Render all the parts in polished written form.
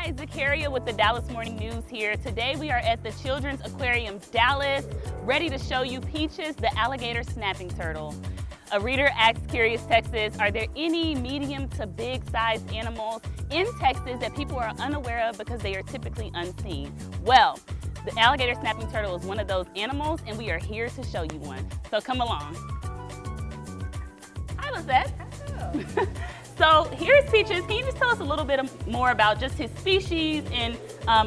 Hi, Zakaria with the Dallas Morning News here. Today we are at the Children's Aquarium Dallas, ready to show you Peaches, the alligator snapping turtle. A reader asked Curious Texas, are there any medium to big sized animals in Texas that people are unaware of because they are typically unseen? Well, the alligator snapping turtle is one of those animals, and we are here to show you one. So come along. Hi, Lizette. Hello. So here's Peaches. Can you just tell us a little bit more about just his species and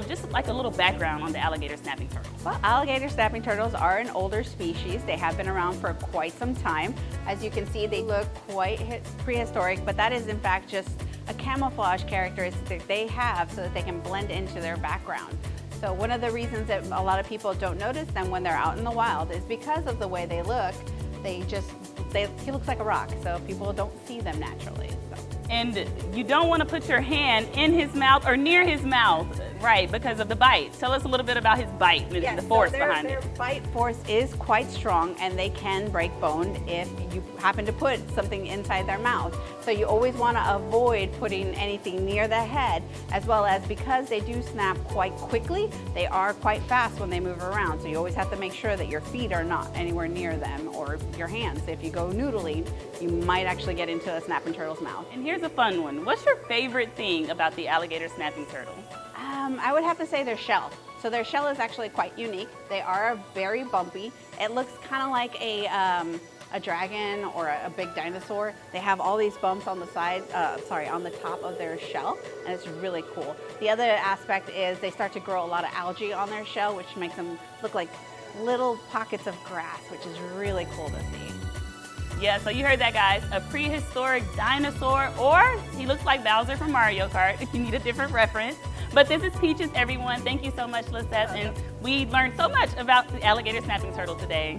just like a little background on the alligator snapping turtle? Well, alligator snapping turtles are an older species. They have been around for quite some time. As you can see, they look quite prehistoric, but that is in fact just a camouflage characteristic they have so that they can blend into their background. So one of the reasons that a lot of people don't notice them when they're out in the wild is because of the way they look. He looks like a rock, so people don't see them naturally. And you don't want to put your hand in his mouth or near his mouth, right, because of the bite. Tell us a little bit about his bite and the force behind it. Their bite force is quite strong, and they can break bone if you happen to put something inside their mouth. So you always want to avoid putting anything near the head, as well as because they do snap quite quickly, they are quite fast when they move around. So you always have to make sure that your feet are not anywhere near them, or your hands. If you go noodling, you might actually get into a snapping turtle's mouth. And here's a fun one. What's your favorite thing about the alligator snapping turtle? I would have to say their shell. So their shell is actually quite unique. They are very bumpy. It looks kind of like a dragon or a big dinosaur. They have all these bumps on the side, on the top of their shell, and it's really cool. The other aspect is they start to grow a lot of algae on their shell, which makes them look like little pockets of grass, which is really cool to see. Yeah, so you heard that, guys. A prehistoric dinosaur, or he looks like Bowser from Mario Kart if you need a different reference. But this is Peaches, everyone. Thank you so much, Lizette. And we learned so much about the alligator snapping turtle today.